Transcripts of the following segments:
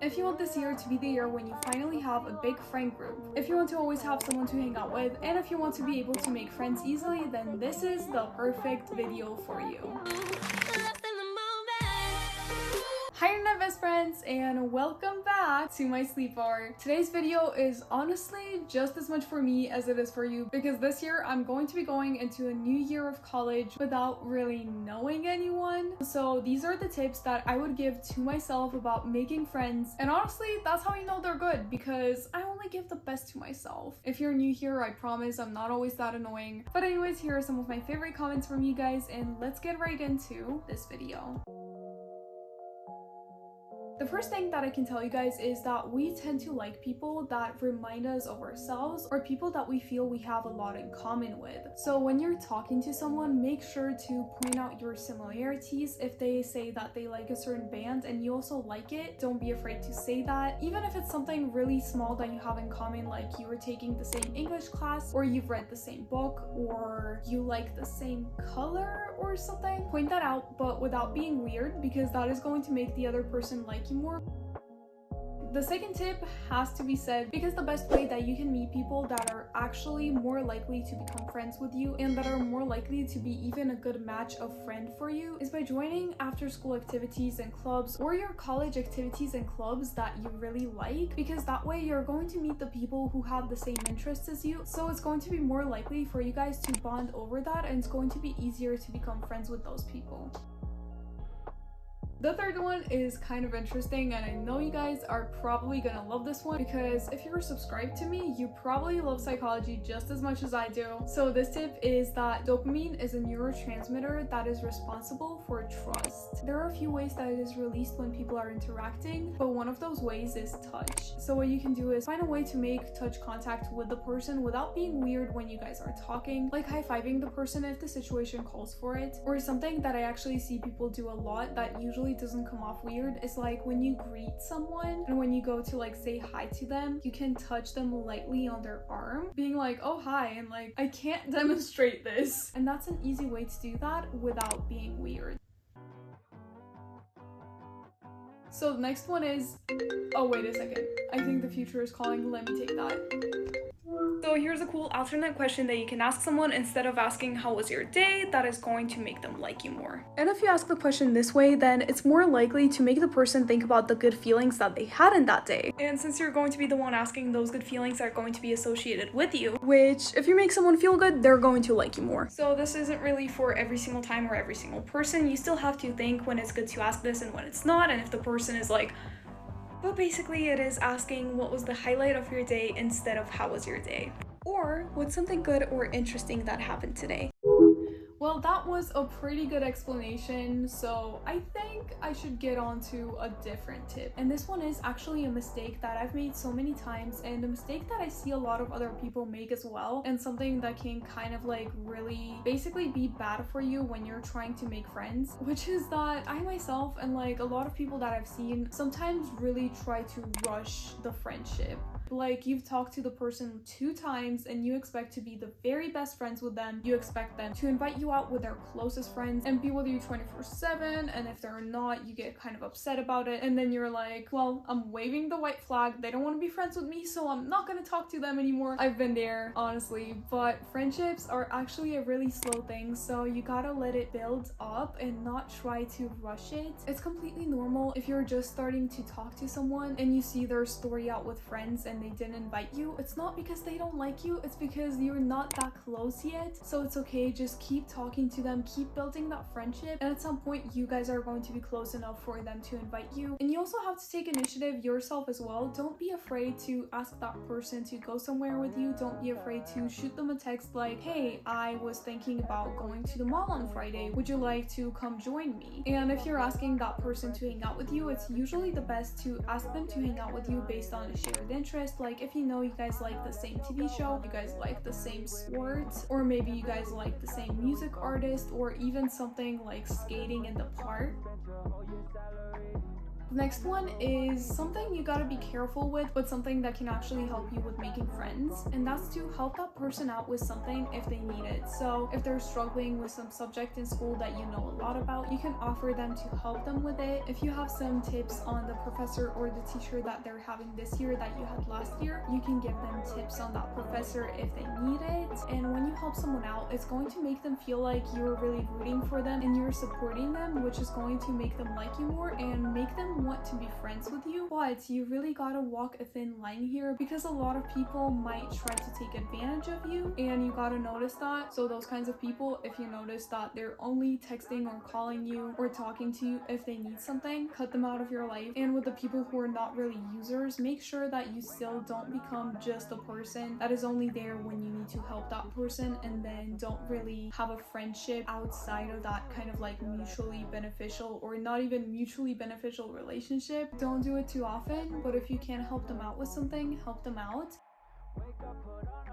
If you want this year to be the year when you finally have a big friend group, if you want to always have someone to hang out with, and if you want to be able to make friends easily, then this is the perfect video for you. Hi internet best friends, and welcome back to my sleepover. Today's video is honestly just as much for me as it is for you, because this year I'm going to be going into a new year of college without really knowing anyone. So these are the tips that I would give to myself about making friends, and honestly that's how you know they're good, because I only give the best to myself. If you're new here, I promise I'm not always that annoying. But anyways, here are some of my favorite comments from you guys, and let's get right into this video. The first thing that I can tell you guys is that we tend to like people that remind us of ourselves, or people that we feel we have a lot in common with. So when you're talking to someone, make sure to point out your similarities. If they say that they like a certain band and you also like it, don't be afraid to say that. Even if it's something really small that you have in common, like you were taking the same English class, or you've read the same book, or you like the same color or something, point that out, but without being weird, because that is going to make the other person like you more. The second tip has to be said, because the best way that you can meet people that are actually more likely to become friends with you and that are more likely to be even a good match of friend for you is by joining after school activities and clubs, or your college activities and clubs that you really like, because that way you're going to meet the people who have the same interests as you, so it's going to be more likely for you guys to bond over that, and it's going to be easier to become friends with those people. The third one is kind of interesting, and I know you guys are probably gonna love this one, because if you're subscribed to me, you probably love psychology just as much as I do. So this tip is that dopamine is a neurotransmitter that is responsible for trust. There are a few ways that it is released when people are interacting, but one of those ways is touch. So what you can do is find a way to make touch contact with the person without being weird when you guys are talking, like high-fiving the person if the situation calls for it. Or something that I actually see people do a lot that usually doesn't come off weird is like when you greet someone and when you go to like say hi to them, you can touch them lightly on their arm, being like, oh hi, and like, I can't demonstrate this, and that's an easy way to do that without being weird. So the next one is, oh wait a second, I think the future is calling, let me take that. So here's a cool alternate question that you can ask someone instead of asking how was your day, that is going to make them like you more. And if you ask the question this way, then it's more likely to make the person think about the good feelings that they had in that day. And since you're going to be the one asking, those good feelings are going to be associated with you, which if you make someone feel good, they're going to like you more. So this isn't really for every single time or every single person. You still have to think when it's good to ask this and when it's not, and if the person is like, but basically it is asking what was the highlight of your day instead of how was your day, or what's something good or interesting that happened today. Well, that was a pretty good explanation, so I think I should get on to a different tip. And this one is actually a mistake that I've made so many times, and a mistake that I see a lot of other people make as well, and something that can kind of like really basically be bad for you when you're trying to make friends, which is that I myself and like a lot of people that I've seen sometimes really try to rush the friendship. Like, you've talked to the person 2 times and you expect to be the very best friends with them. You expect them to invite you out with their closest friends and be with you 24/7, and if they're not, you get kind of upset about it, and then you're like, well, I'm waving the white flag, they don't want to be friends with me, so I'm not gonna talk to them anymore. I've been there, honestly. But friendships are actually a really slow thing, so you gotta let it build up and not try to rush it. It's completely normal if you're just starting to talk to someone and you see their story out with friends and they didn't invite you. It's not because they don't like you, it's because you're not that close yet. So it's okay, just keep talking to them, keep building that friendship, and at some point you guys are going to be close enough for them to invite you. And you also have to take initiative yourself as well. Don't be afraid to ask that person to go somewhere with you. Don't be afraid to shoot them a text like, hey, I was thinking about going to the mall on Friday, would you like to come join me? And if you're asking that person to hang out with you, it's usually the best to ask them to hang out with you based on a shared interest. Like, if you know you guys like the same TV show, you guys like the same sport, or maybe you guys like the same music artist, or even something like skating in the park. The next one is something something you gotta be careful with, but something that can actually help you with making friends, and that's to help that person out with something if they need it. So if they're struggling with some subject in school that you know a lot about, you can offer them to help them with it. If you have some tips on the professor or the teacher that they're having this year that you had last year, you can give them tips on that professor if they need it. And when you help someone out, it's going to make them feel like you're really rooting for them and you're supporting them, which is going to make them like you more and make them want to be friends with you. But you really gotta walk a thin line here, because a lot of people might try to take advantage of you, and you gotta notice that. So those kinds of people, if you notice that they're only texting or calling you or talking to you if they need something, cut them out of your life. And with the people who are not really users, make sure that you still don't become just a person that is only there when you need to help that person, and then don't really have a friendship outside of that kind of like mutually beneficial or not even mutually beneficial relationship. Don't do it too often, but if you can help them out with something, help them out.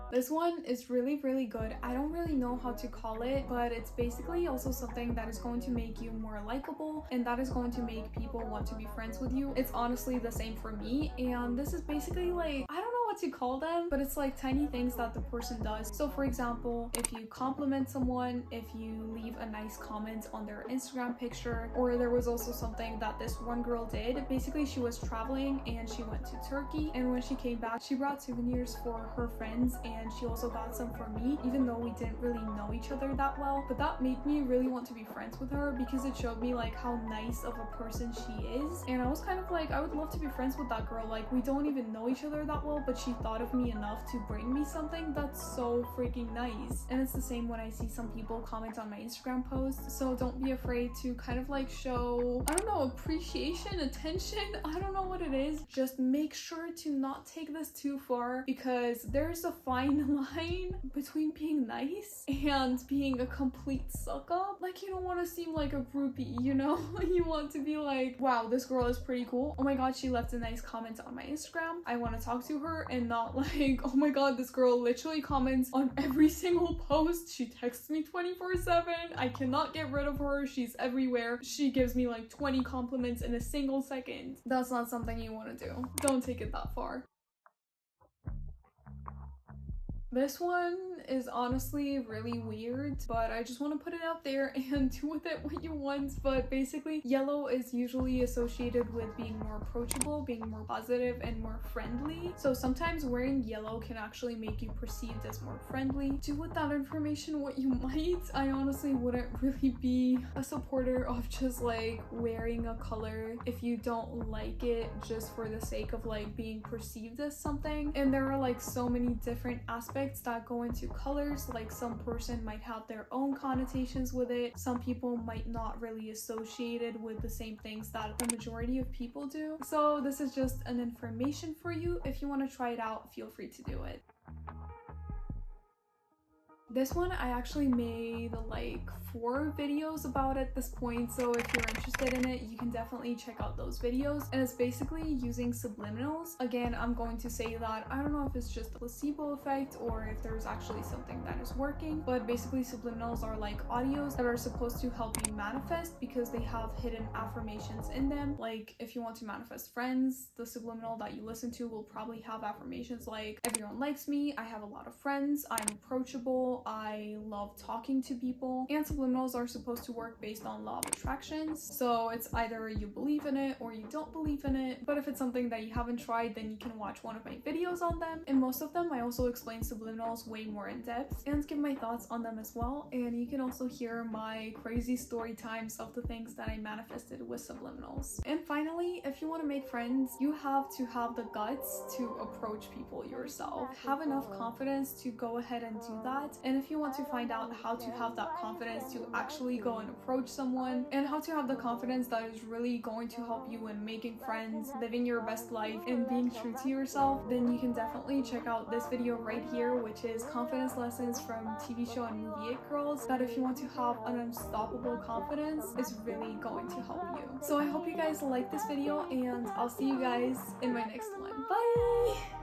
This one is really good. I don't really know how to call it, but it's basically also something that is going to make you more likable, and that is going to make people want to be friends with you. It's honestly the same for me, and this is basically like, I don't know what to call them, but it's like tiny things that the person does. So for example, if you compliment someone, if you leave a nice comment on their Instagram picture, or there was also something that this one girl did. Basically, she was traveling and she went to Turkey, and when she came back, she brought souvenirs for her friends, and she also got some for me, even though we didn't really know each other that well. But that made me really want to be friends with her, because it showed me like how nice of a person she is, and I was kind of like, I would love to be friends with that girl. Like, we don't even know each other that well, but she thought of me enough to bring me something. That's so freaking nice. And it's the same when I see some people comment on my Instagram posts. So don't be afraid to kind of like show, I don't know, appreciation, attention, I don't know what it is. Just make sure to not take this too far, because there's a fine line between being nice and being a complete suck up. Like, you don't want to seem like a groupie, you know? You want to be like, wow, this girl is pretty cool. Oh my god, she left a nice comment on my Instagram. I want to talk to her, and not like, oh my god, this girl literally comments on every single post. She texts me 24/7. I cannot get rid of her. She's everywhere. She gives me like 20 compliments in a single second. That's not something you want to do. Don't take it that far. This one is honestly really weird, but I just want to put it out there and do with it what you want. But basically, yellow is usually associated with being more approachable, being more positive, and more friendly. So sometimes wearing yellow can actually make you perceived as more friendly. Do with that information what you might. I honestly wouldn't really be a supporter of just like wearing a color if you don't like it just for the sake of like being perceived as something. And there are like so many different aspects that go into colors. Like, some person might have their own connotations with it. Some people might not really associate it with the same things that the majority of people do. So this is just an information for you. If you want to try it out, feel free to do it. This one I actually made like 4 videos about at this point, so if you're interested in it, you can definitely check out those videos. And it's basically using subliminals. Again, I'm going to say that I don't know if it's just a placebo effect or if there's actually something that is working, but basically subliminals are like audios that are supposed to help you manifest, because they have hidden affirmations in them. Like, if you want to manifest friends, the subliminal that you listen to will probably have affirmations like, everyone likes me, I have a lot of friends, I'm approachable, I love talking to people. And subliminals are supposed to work based on law of attractions, so it's either you believe in it or you don't believe in it. But if it's something that you haven't tried, then you can watch one of my videos on them. In most of them I also explain subliminals way more in depth and give my thoughts on them as well. And you can also hear my crazy story times of the things that I manifested with subliminals. And finally, if you want to make friends, you have to have the guts to approach people yourself. Have enough confidence to go ahead and do that. And if you want to find out how to have that confidence to actually go and approach someone, and how to have the confidence that is really going to help you in making friends, living your best life, and being true to yourself, then you can definitely check out this video right here, which is confidence lessons from TV show and movie It Girls. That if you want to have an unstoppable confidence, is really going to help you. So I hope you guys like this video, and I'll see you guys in my next one. Bye!